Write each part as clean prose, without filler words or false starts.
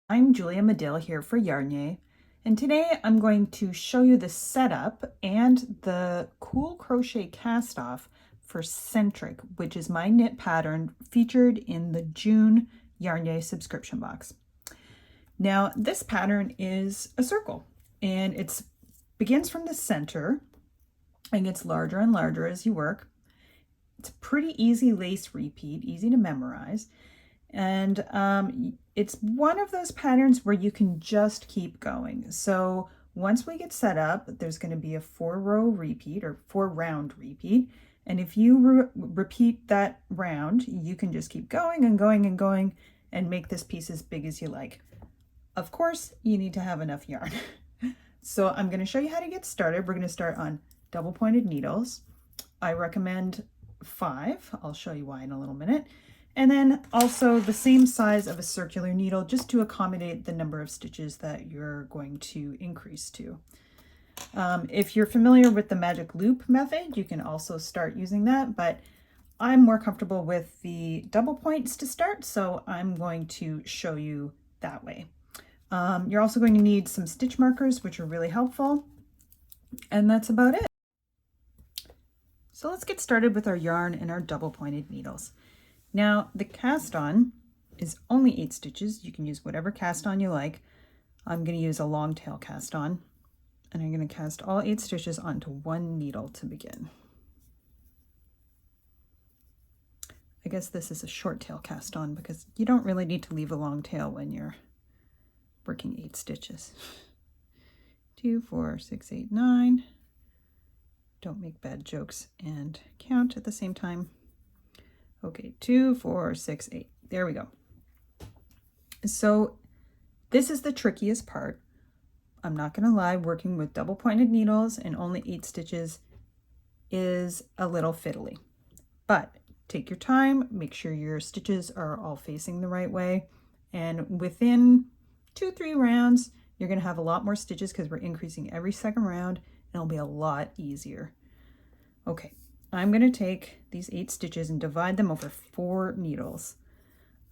I'm Julia Madill here for YarnYAY, and today I'm going to show you the setup and the cool crochet cast off for Centric, which is my knit pattern featured in the June YarnYAY subscription box. Now this pattern is a circle and it begins from the center and gets larger and larger as you work. It's a pretty easy lace repeat, easy to memorize. And it's one of those patterns where you can just keep going. So once we get set up, there's going to be a 4-row repeat or 4-round repeat. And if you repeat that round, you can just keep going and going and going and make this piece as big as you like. Of course, you need to have enough yarn. So I'm going to show you how to get started. We're going to start on double pointed needles. I recommend 5. I'll show you why in a little minute. And then also the same size of a circular needle just to accommodate the number of stitches that you're going to increase to. If you're familiar with the magic loop method, you can also start using that, but I'm more comfortable with the double points to start, so I'm going to show you that way. You're also going to need some stitch markers, which are really helpful, and that's about it. So let's get started with our yarn and our double pointed needles. Now the cast on is only 8 stitches. You can use whatever cast on you like. I'm going to use a long tail cast on, and I'm going to cast all 8 stitches onto one needle to begin. I guess this is a short tail cast on because you don't really need to leave a long tail when you're working 8 stitches. 2, 4, 6, 8, 9. Don't make bad jokes and count at the same time. Okay, 2, 4, 6, 8. There we go. So this is the trickiest part. I'm not going to lie, working with double pointed needles and only 8 stitches is a little fiddly. But take your time, make sure your stitches are all facing the right way. And within 2-3 rounds, you're going to have a lot more stitches because we're increasing every second round, and it'll be a lot easier. Okay. I'm going to take these 8 stitches and divide them over 4 needles.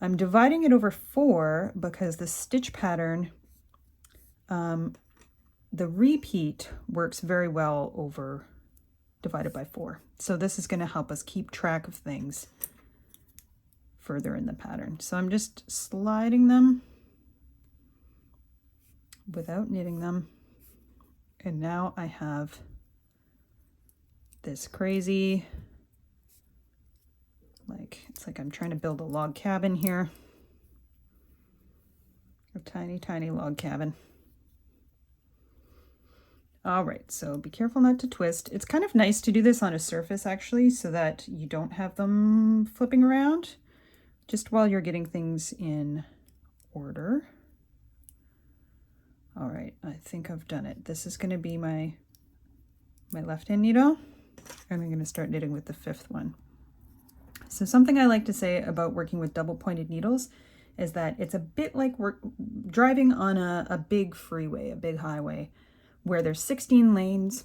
I'm dividing it over 4 because the stitch pattern, the repeat works very well over divided by 4. So this is going to help us keep track of things further in the pattern. So I'm just sliding them without knitting them. And now I have this crazy, it's like I'm trying to build a log cabin here. A tiny, tiny log cabin. All right, so be careful not to twist. It's kind of nice to do this on a surface actually, so that you don't have them flipping around just while you're getting things in order. All right, I think I've done it. This is going to be my left-hand needle. And I'm going to start knitting with the 5th one. So something I like to say about working with double pointed needles is that it's a bit like driving on a big freeway, a big highway, where there's 16 lanes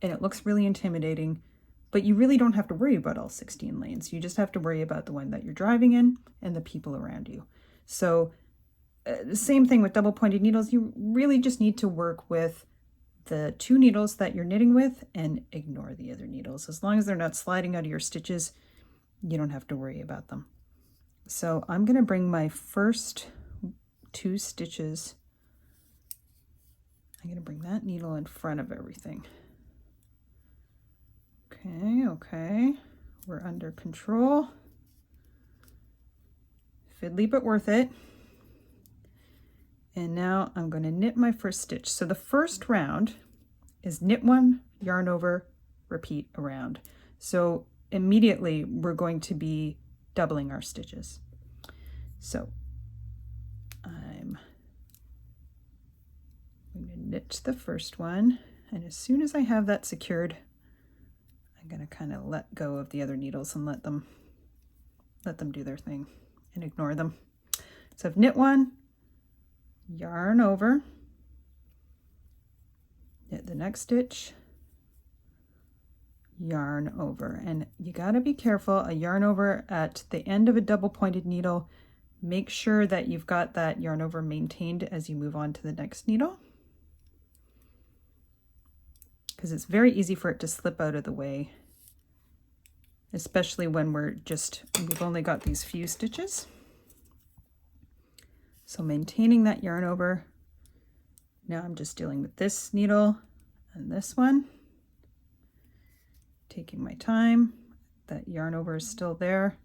and it looks really intimidating, but you really don't have to worry about all 16 lanes. You just have to worry about the one that you're driving in and the people around you. So the same thing with double pointed needles. You really just need to work with the 2 needles that you're knitting with and ignore the other needles. As long as they're not sliding out of your stitches, you don't have to worry about them. So I'm going to bring my first 2 stitches. I'm going to bring that needle in front of everything. Okay, we're under control. Fiddly but worth it. And now I'm going to knit my first stitch. So the first round is knit 1, yarn over, repeat around. So immediately we're going to be doubling our stitches. So I'm going to knit the first one, and as soon as I have that secured, I'm going to kind of let go of the other needles and let them do their thing and ignore them. So I've knit 1, yarn over, knit the next stitch, yarn over. And you got to be careful. A yarn over at the end of a double pointed needle Make sure that you've got that yarn over maintained as you move on to the next needle, because it's very easy for it to slip out of the way, especially when we've only got these few stitches. So maintaining that yarn over. Now I'm just dealing with this needle and this one. Taking my time. That yarn over is still there.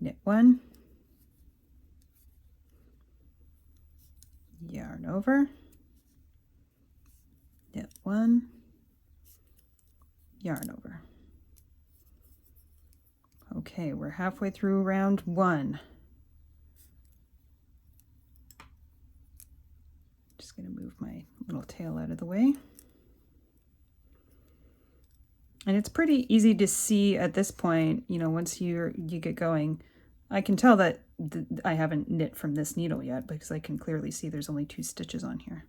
Knit one. Yarn over. Knit one. Yarn over. Okay, we're halfway through round one. Just going to move my little tail out of the way. And it's pretty easy to see at this point, you know, once you get going. I can tell that I haven't knit from this needle yet because I can clearly see there's only 2 stitches on here.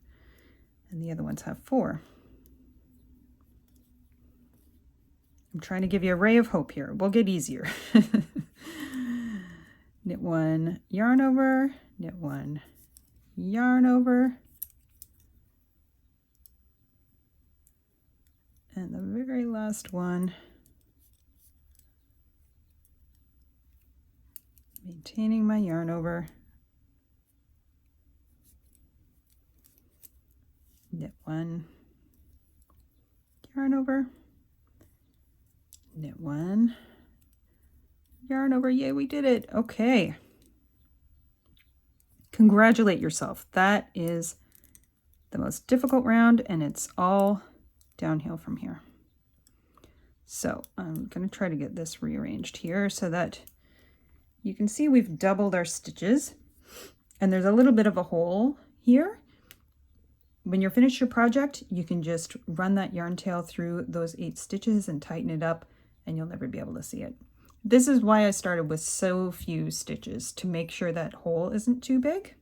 And the other ones have 4. I'm trying to give you a ray of hope here. We'll get easier. Knit one, yarn over, knit one, yarn over. And the very last one, maintaining my yarn over, knit one, yarn over, knit one, yarn over. Yay, we did it. Okay. Congratulate yourself. That is the most difficult round, and it's all downhill from here. So I'm going to try to get this rearranged here so that you can see we've doubled our stitches, and there's a little bit of a hole here. When you're finished your project, you can just run that yarn tail through those 8 stitches and tighten it up, and you'll never be able to see it. This is why I started with so few stitches, to make sure that hole isn't too big.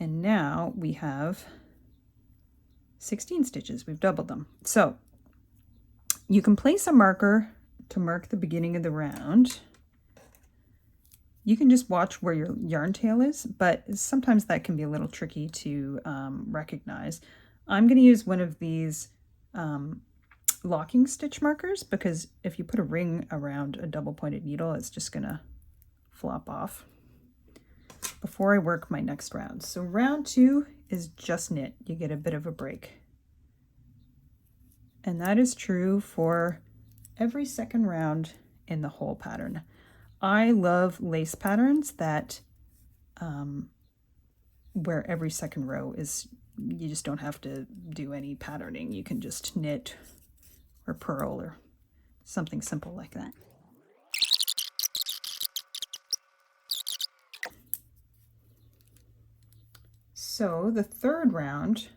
And now we have 16 stitches. We've doubled them. So you can place a marker to mark the beginning of the round. You can just watch where your yarn tail is, but sometimes that can be a little tricky to recognize. I'm going to use one of these locking stitch markers, because if you put a ring around a double pointed needle, it's just going to flop off before I work my next round. So round 2 is just knit. You get a bit of a break. And that is true for every second round in the whole pattern. I love lace patterns that where every second row is, you just don't have to do any patterning. You can just knit or purl or something simple like that. So the third round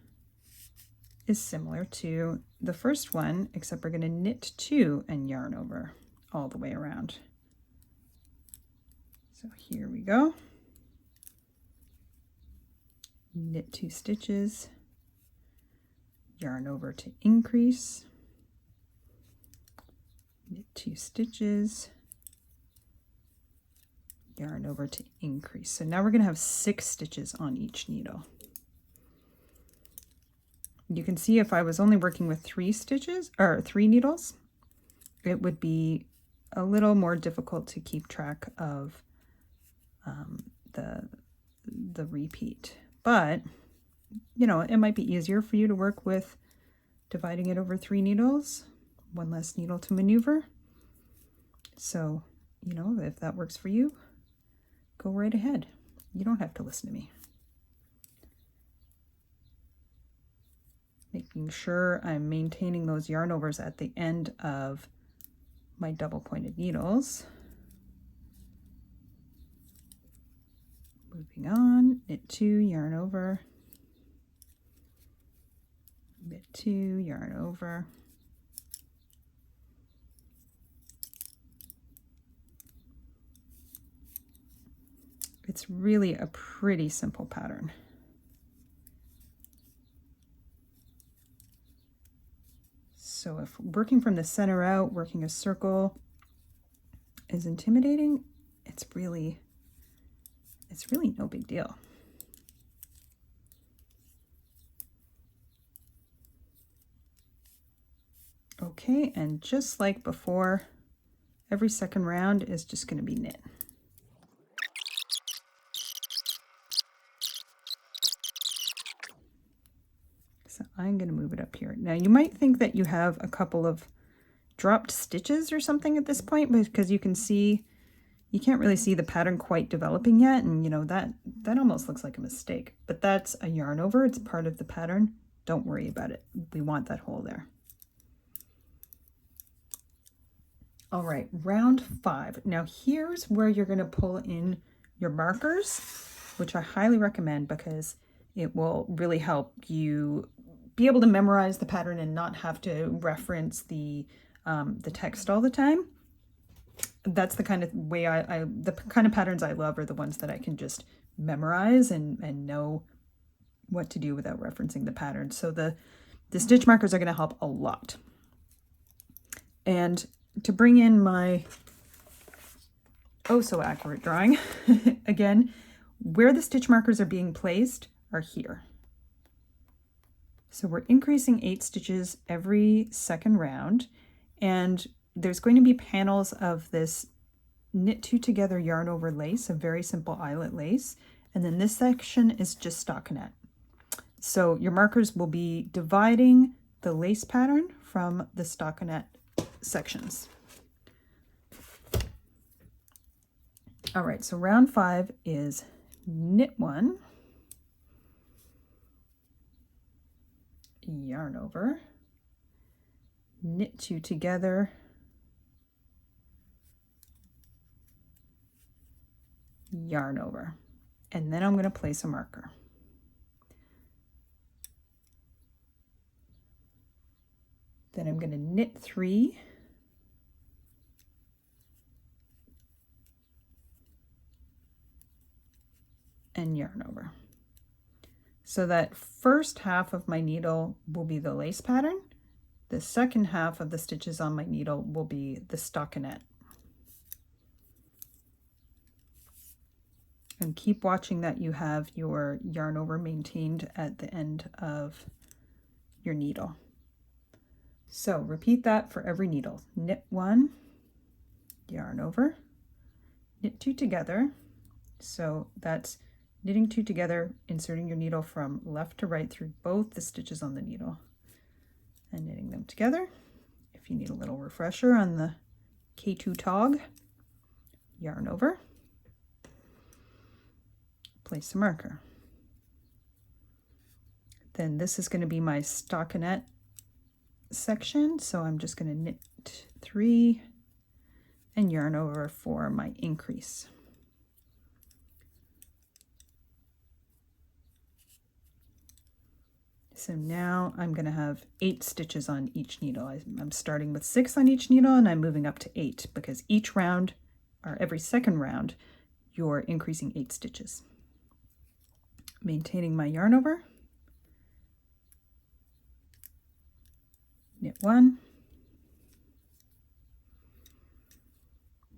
is similar to the first one, except we're going to knit 2 and yarn over all the way around. So here we go. Knit 2 stitches, yarn over to increase, knit 2 stitches, yarn over to increase. So now we're going to have 6 stitches on each needle. You can see if I was only working with 3 stitches or 3 needles, it would be a little more difficult to keep track of the repeat. But, you know, it might be easier for you to work with dividing it over 3 needles, 1 less needle to maneuver. So, you know, if that works for you, go right ahead. You don't have to listen to me. Making sure I'm maintaining those yarn overs at the end of my double pointed needles. Moving on, knit 2, yarn over, knit 2, yarn over. It's really a pretty simple pattern. So if working from the center out, working a circle, is intimidating, it's really no big deal. Okay, and just like before, every second round is just going to be knit. So I'm going to move it up here. Now you might think that you have a couple of dropped stitches or something at this point, because you can see, you can't really see the pattern quite developing yet, and you know, that almost looks like a mistake, but that's a yarn over. It's part of the pattern. Don't worry about it. We want that hole there. All right, round 5. Now here's where you're going to pull in your markers, which I highly recommend because it will really help you be able to memorize the pattern and not have to reference the text all the time. That's the kind of way the kind of patterns I love are the ones that I can just memorize and know what to do without referencing the pattern. So the stitch markers are going to help a lot. And to bring in my oh so accurate drawing, again, where the stitch markers are being placed are here. So we're increasing 8 stitches every second round, and there's going to be panels of this knit 2 together yarn over lace, a very simple eyelet lace, and then this section is just stockinette. So your markers will be dividing the lace pattern from the stockinette sections. All right, so round 5 is knit 1, yarn over, knit 2 together, yarn over, and then I'm going to place a marker. Then I'm going to knit 3, and yarn over. So that first half of my needle will be the lace pattern. The second half of the stitches on my needle will be the stockinette. And keep watching that you have your yarn over maintained at the end of your needle. So repeat that for every needle. Knit 1, yarn over, knit 2 together. So that's knitting 2 together, inserting your needle from left to right through both the stitches on the needle and knitting them together. If you need a little refresher on the K2 tog, yarn over, place a marker. Then this is going to be my stockinette section, so I'm just going to knit 3 and yarn over for my increase. So now I'm going to have 8 stitches on each needle. I'm starting with 6 on each needle and I'm moving up to 8 because each round, or every second round, you're increasing 8 stitches. Maintaining my yarn over, knit 1,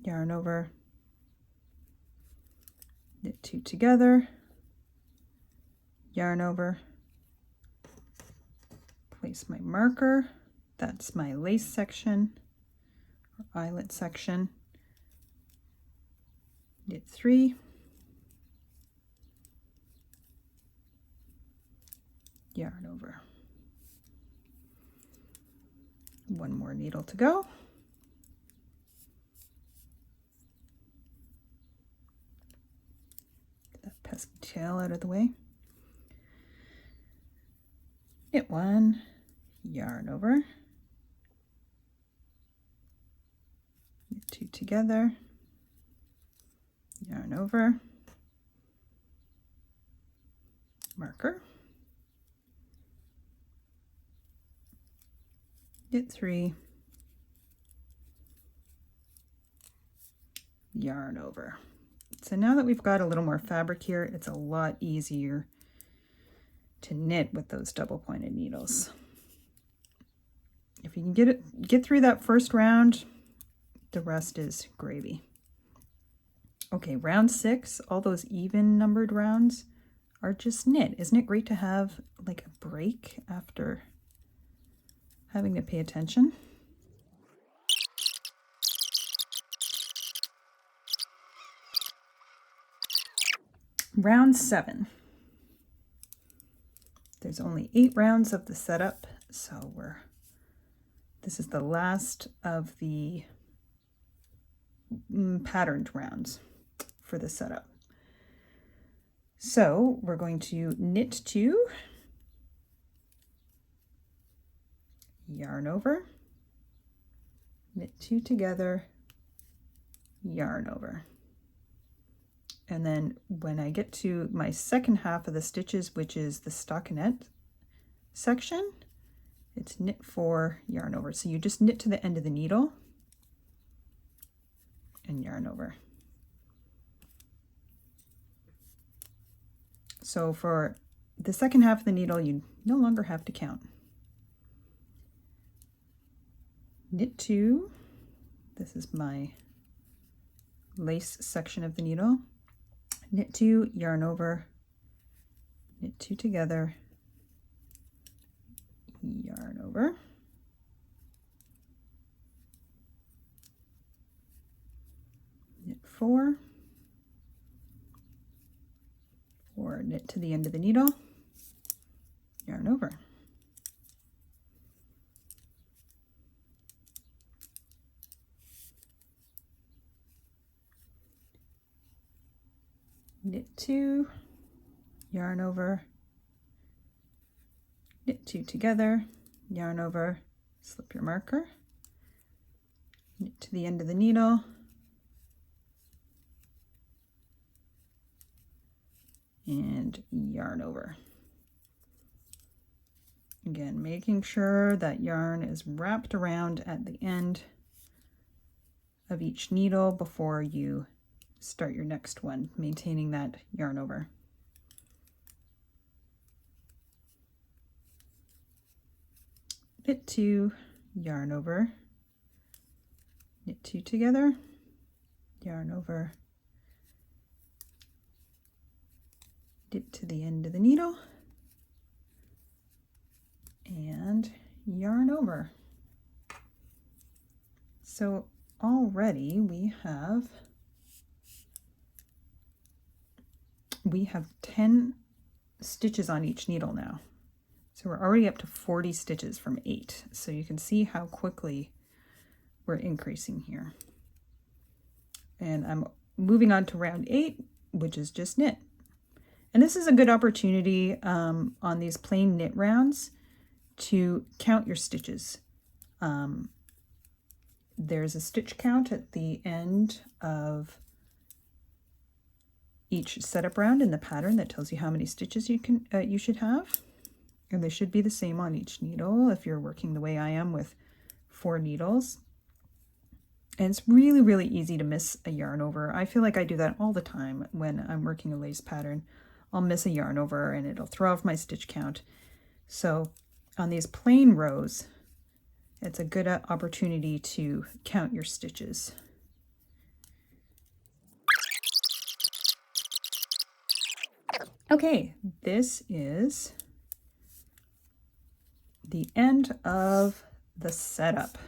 yarn over, knit 2 together, yarn over, place my marker. That's my lace section or eyelet section. Knit 3, yarn over. One more needle to go. Get that pesky tail out of the way. Knit 1, yarn over, knit 2 together, yarn over, marker, knit 3, yarn over. So now that we've got a little more fabric here, it's a lot easier to knit with those double pointed needles. If you can get through that first round, The rest is gravy. Okay, round 6, all those even numbered rounds are just knit. Isn't it great to have like a break after having to pay attention? Round 7. There's only 8 rounds of the setup, so this is the last of the patterned rounds for the setup. So we're going to knit 2, yarn over, knit 2 together, yarn over. And then when I get to my second half of the stitches, which is the stockinette section, it's knit 4, yarn over. So you just knit to the end of the needle and yarn over. So for the second half of the needle, you no longer have to count. Knit 2, this is my lace section of the needle. Knit 2, yarn over, knit 2 together, yarn over. Knit 4, or knit to the end of the needle, yarn over. Knit 2, yarn over, knit 2 together, yarn over, slip your marker, knit to the end of the needle, and yarn over. Again, making sure that yarn is wrapped around at the end of each needle before you start your next one, maintaining that yarn over. Knit 2, yarn over, knit 2 together, yarn over, knit to the end of the needle, and yarn over. So already we have 10 stitches on each needle now. So we're already up to 40 stitches from 8. So you can see how quickly we're increasing here. And I'm moving on to round 8, which is just knit. And this is a good opportunity on these plain knit rounds to count your stitches. There's a stitch count at the end of each setup round in the pattern that tells you how many stitches you should have, and they should be the same on each needle if you're working the way I am with 4 needles. And it's really, really easy to miss a yarn over. I feel like I do that all the time when I'm working a lace pattern. I'll miss a yarn over and it'll throw off my stitch count. So on these plain rows, it's a good opportunity to count your stitches. Okay, this is the end of the setup.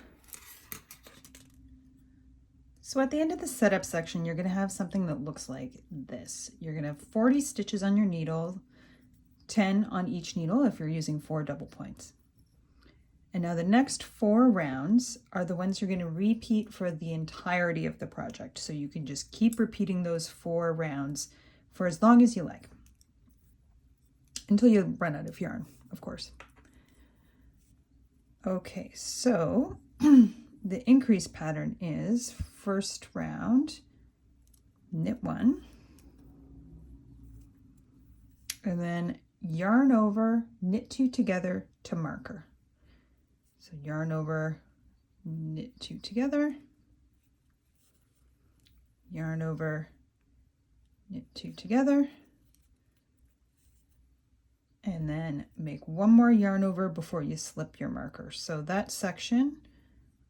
So at the end of the setup section, you're going to have something that looks like this. You're going to have 40 stitches on your needle, 10 on each needle if you're using 4 double points. And now the next 4 rounds are the ones you're going to repeat for the entirety of the project. So you can just keep repeating those 4 rounds for as long as you like, until you run out of yarn, of course. Okay, so the increase pattern is first round, knit 1, and then yarn over, knit 2 together to marker. So yarn over, knit 2 together, yarn over, knit 2 together, and then make 1 more yarn over before you slip your marker. So that section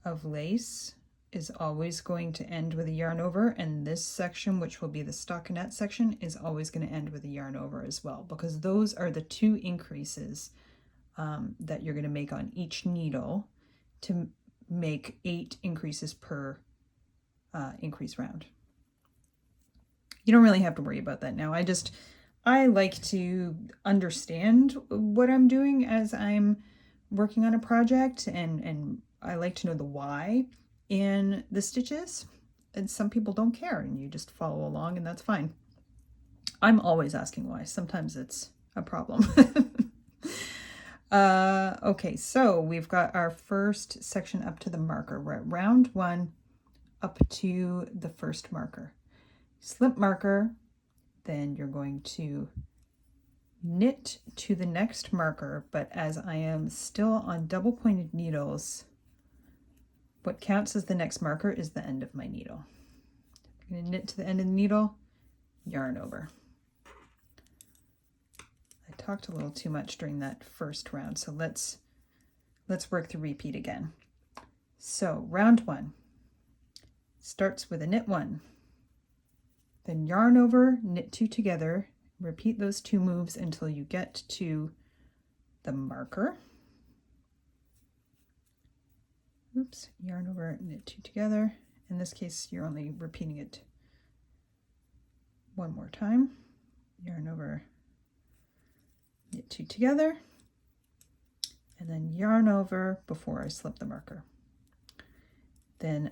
of lace is always going to end with a yarn over, and this section, which will be the stockinette section, is always going to end with a yarn over as well, because those are the two increases that you're going to make on each needle to make 8 increases per increase round. You don't really have to worry about that now. I like to understand what I'm doing as I'm working on a project, and I like to know the why in the stitches, and some people don't care and you just follow along, and that's fine. I'm always asking why. Sometimes it's a problem. Okay, so we've got our first section up to the marker. We're at round 1 up to the first marker. Slip marker, then you're going to knit to the next marker, but as I am still on double pointed needles, what counts as the next marker is the end of my needle. I'm going to knit to the end of the needle, yarn over. I talked a little too much during that first round, so let's work the repeat again. So round 1 starts with a knit 1, then yarn over, knit 2 together, repeat those 2 moves until you get to the marker. Oops, yarn over, knit 2 together. In this case, you're only repeating it 1 more time. Yarn over, knit 2 together, and then yarn over before I slip the marker. Then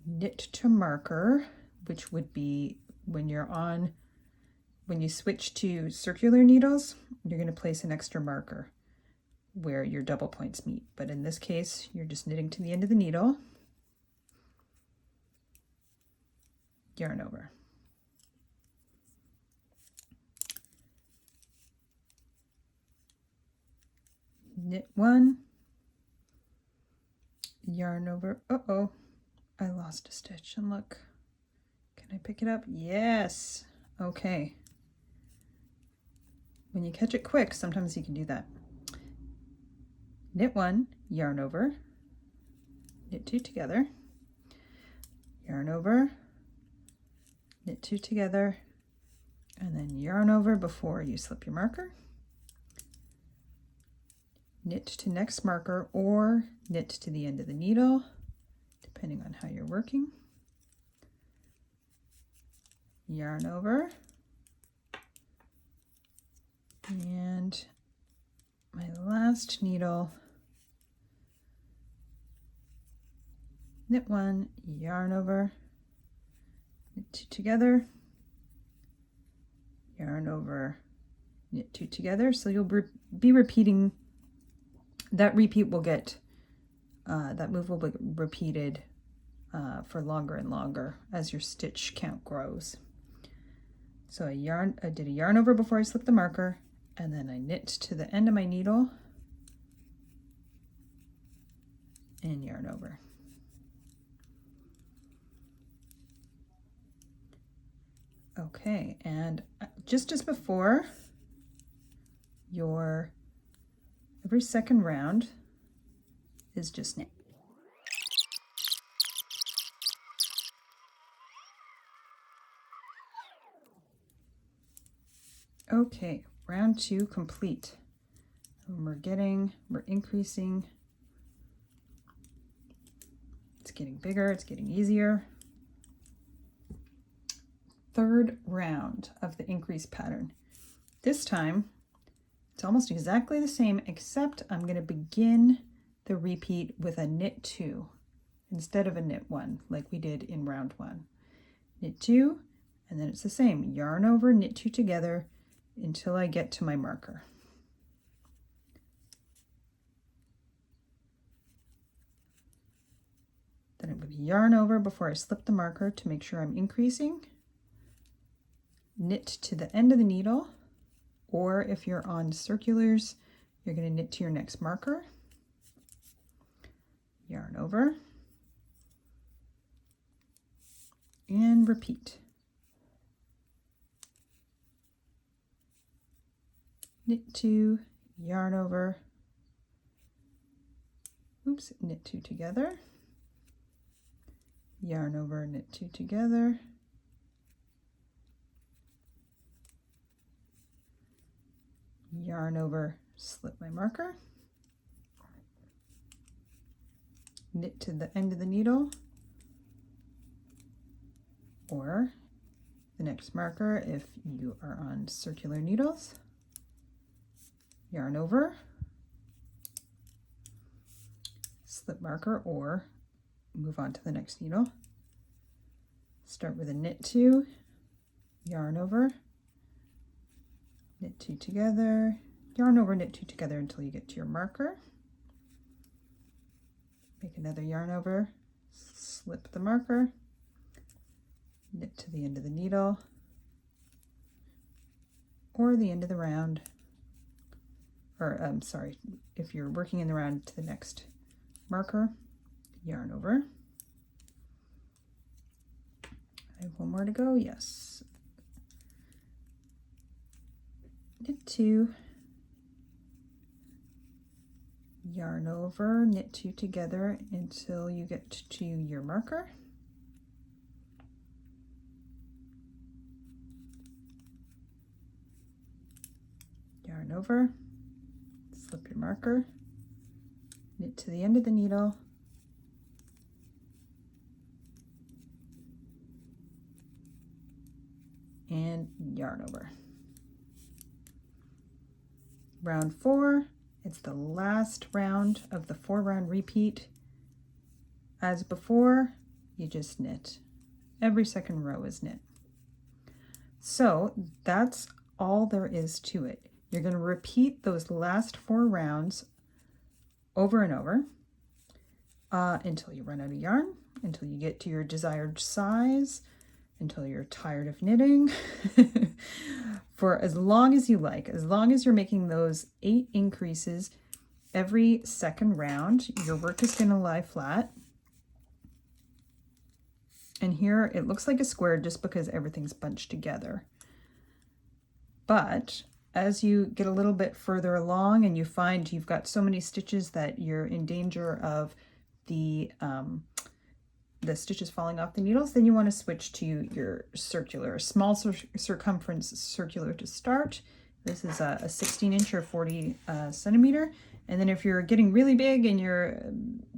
knit to marker, which would be when you switch to circular needles, you're going to place an extra marker where your double points meet. But in this case, you're just knitting to the end of the needle, yarn over. Knit 1, yarn over. Uh-oh, I lost a stitch, and look, can I pick it up? Yes. Okay. When you catch it quick, sometimes you can do that. Knit 1, yarn over, knit 2 together, yarn over, knit 2 together, and then yarn over before you slip your marker. Knit to next marker or knit to the end of the needle, depending on how you're working. Yarn over, and my last needle, knit 1, yarn over, knit 2 together, yarn over, knit 2 together. So you'll be repeating, that repeat will get, that move will be repeated for longer and longer as your stitch count grows. So I did a yarn over before I slipped the marker, and then I knit to the end of my needle and yarn over. Okay, and just as before, every second round is just knit. Okay, round 2 complete. And we're increasing. It's getting bigger, it's getting easier. Third round of the increase pattern. This time, it's almost exactly the same, except I'm going to begin the repeat with a knit 2 instead of a knit 1 like we did in round 1. Knit 2, and then it's the same. Yarn over, knit 2 together until I get to my marker. Then it would yarn over before I slip the marker to make sure I'm increasing. Knit to the end of the needle, or if you're on circulars, you're going to knit to your next marker. Yarn over, and repeat. Knit 2, yarn over, oops, knit 2 together, yarn over, knit 2 together, yarn over, slip my marker, knit to the end of the needle, or the next marker if you are on circular needles, yarn over, slip marker, or move on to the next needle. Start with a knit 2, yarn over, knit 2 together, yarn over, knit 2 together until you get to your marker. Make another yarn over, slip the marker, knit to the end of the needle or the end of the round, or sorry, if you're working in the round, to the next marker, yarn over. I have one more to go, yes. Knit 2, yarn over, knit 2 together until you get to your marker. Yarn over, slip your marker, knit to the end of the needle, and yarn over. Round 4, it's the last round of the 4-round repeat. As before, you just knit. Every second row is knit. So that's all there is to it. You're going to repeat those last 4 rounds over and over until you run out of yarn, until you get to your desired size, until you're tired of knitting, for as long as you like. As long as you're making those 8 increases every second round, your work is going to lie flat. And here it looks like a square just because everything's bunched together. But as you get a little bit further along and you find you've got so many stitches that you're in danger of the stitches falling off the needles, then you want to switch to your circular, small circumference circular to start. This is a 16-inch or 40 centimeter. And then if you're getting really big and you're,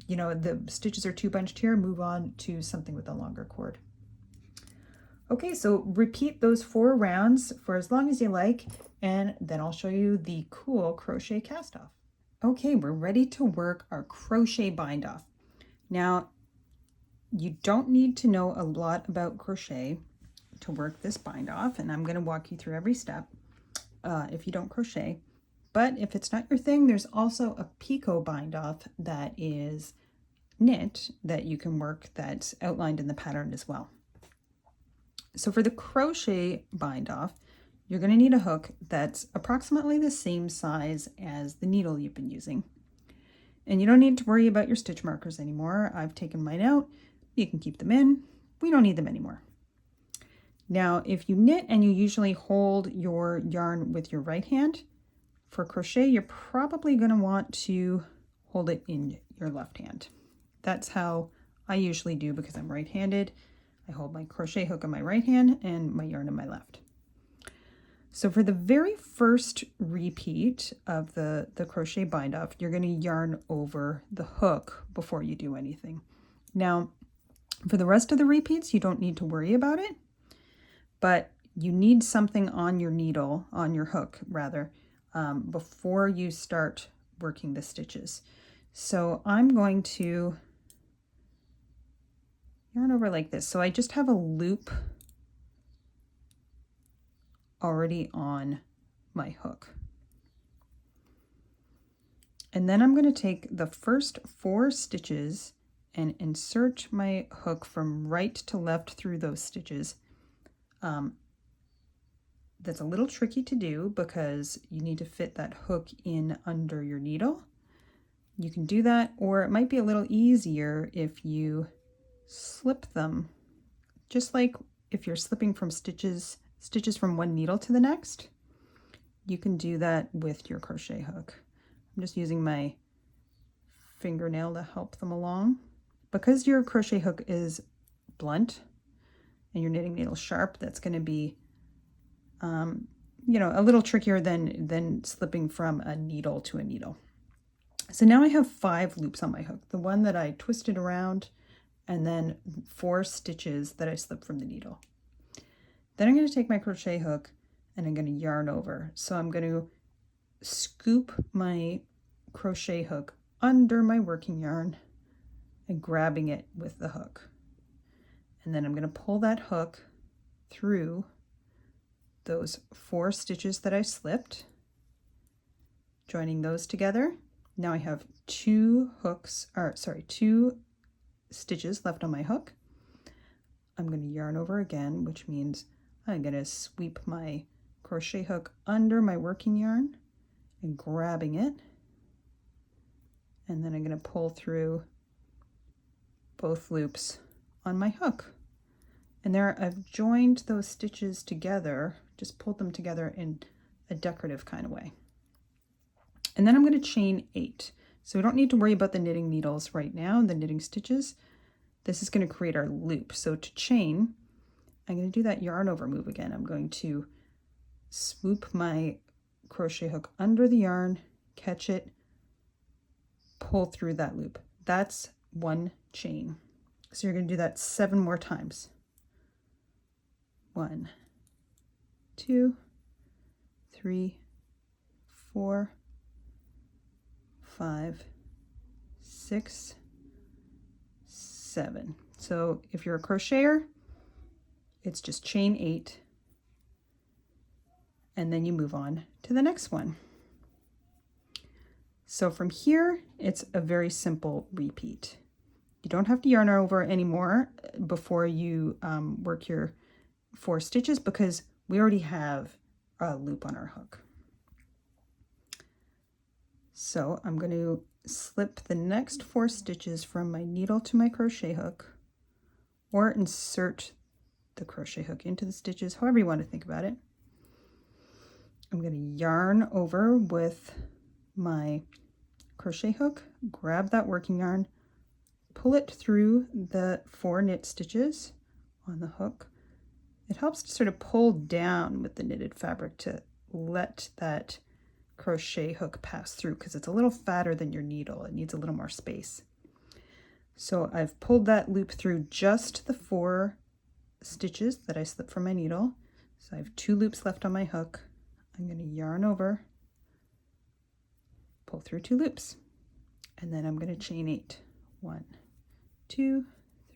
the stitches are too bunched here, move on to something with a longer cord. Okay, so repeat those 4 rounds for as long as you like, and then I'll show you the cool crochet cast off. Okay, we're ready to work our crochet bind off. Now, you don't need to know a lot about crochet to work this bind off, and I'm going to walk you through every step if you don't crochet. But if it's not your thing, there's also a picot bind off that is knit that you can work, that's outlined in the pattern as well. So for the crochet bind off, you're going to need a hook that's approximately the same size as the needle you've been using. And you don't need to worry about your stitch markers anymore. I've taken mine out. You can keep them in. We don't need them anymore. Now, if you knit and you usually hold your yarn with your right hand, for crochet, you're probably going to want to hold it in your left hand. That's how I usually do because I'm right-handed. I hold my crochet hook in my right hand and my yarn in my left. So for the very first repeat of the crochet bind off, you're going to yarn over the hook before you do anything. Now, for the rest of the repeats, you don't need to worry about it, but you need something on your needle, on your hook rather, before you start working the stitches. So I'm going to yarn over like this. So I just have a loop already on my hook. And then I'm going to take the first 4 stitches and insert my hook from right to left through those stitches. That's a little tricky to do because you need to fit that hook in under your needle. You can do that, or it might be a little easier if you slip them, just like if you're slipping from stitches from one needle to the next. You can do that with your crochet hook. I'm just using my fingernail to help them along. Because your crochet hook is blunt and your knitting needle sharp, that's going to be, you know, a little trickier than slipping from a needle to a needle. So now I have 5 loops on my hook, the one that I twisted around, and then 4 stitches that I slipped from the needle. Then I'm going to take my crochet hook and I'm going to yarn over. So I'm going to scoop my crochet hook under my working yarn and grabbing it with the hook. And then I'm going to pull that hook through those 4 stitches that I slipped, joining those together. Now I have 2 stitches left on my hook. I'm going to yarn over again, which means I'm going to sweep my crochet hook under my working yarn and grabbing it. And then I'm going to pull through both loops on my hook. And there I've joined those stitches together, just pulled them together in a decorative kind of way. And then I'm going to chain 8. So we don't need to worry about the knitting needles right now, the knitting stitches. This is going to create our loop. So to chain, I'm going to do that yarn over move again. I'm going to swoop my crochet hook under the yarn, catch it, pull through that loop. That's 1 chain. So you're going to do that 7 more times. 1, 2, 3, 4, 5, 6, 7. So if you're a crocheter, it's just chain 8 and then you move on to the next one. So from here, it's a very simple repeat. You don't have to yarn over anymore before you work your 4 stitches because we already have a loop on our hook. So I'm going to slip the next 4 stitches from my needle to my crochet hook, or insert the crochet hook into the stitches, however you want to think about it. I'm going to yarn over with my crochet hook, grab that working yarn, pull it through the 4 knit stitches on the hook. It helps to sort of pull down with the knitted fabric to let that crochet hook pass through because it's a little fatter than your needle. It needs a little more space. So I've pulled that loop through just the 4 stitches that I slipped from my needle. So I have 2 loops left on my hook. I'm going to yarn over, pull through 2 loops, and then I'm going to chain 8. 1, 2,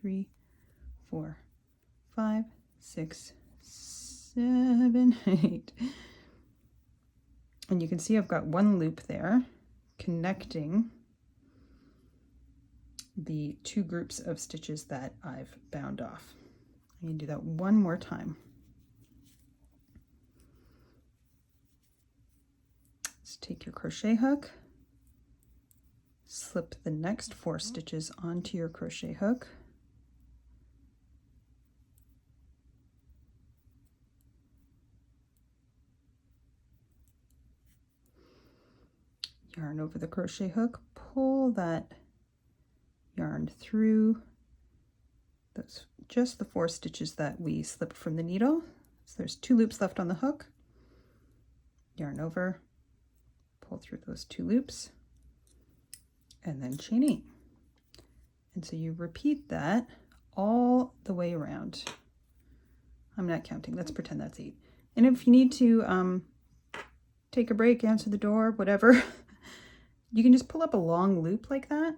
3, 4, 5, 6, 7, 8. And you can see I've got 1 loop there connecting the 2 groups of stitches that I've bound off. I'm going to do that 1 more time. So take your crochet hook, slip the next 4 stitches onto your crochet hook, yarn over the crochet hook, pull that yarn through those, just the 4 stitches that we slipped from the needle. So there's 2 loops left on the hook, yarn over, pull through those 2 loops, and then chain 8. And so you repeat that all the way around. I'm not counting, let's pretend that's 8. And if you need to take a break, answer the door, whatever, you can just pull up a long loop like that.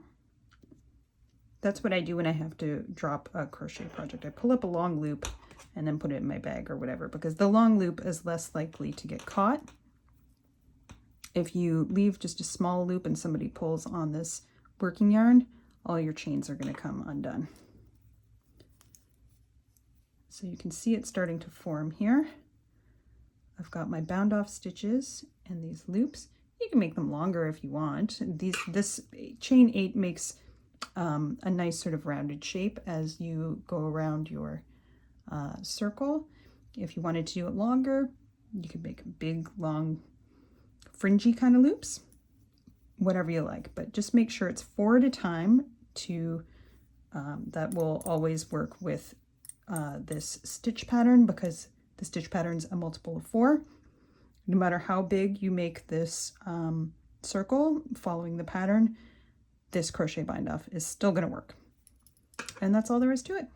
That's what I do when I have to drop a crochet project. I pull up a long loop and then put it in my bag or whatever, because the long loop is less likely to get caught. If you leave just a small loop and somebody pulls on this working yarn, all your chains are going to come undone. So you can see it starting to form here. I've got my bound off stitches and these loops. You can make them longer if you want. This chain 8 makes a nice sort of rounded shape as you go around your circle. If you wanted to do it longer, you could make big, long, fringy kind of loops, whatever you like, but just make sure it's 4 at a time to that will always work with this stitch pattern because the stitch pattern's a multiple of 4. No matter how big you make this circle following the pattern, this crochet bind off is still going to work. And that's all there is to it.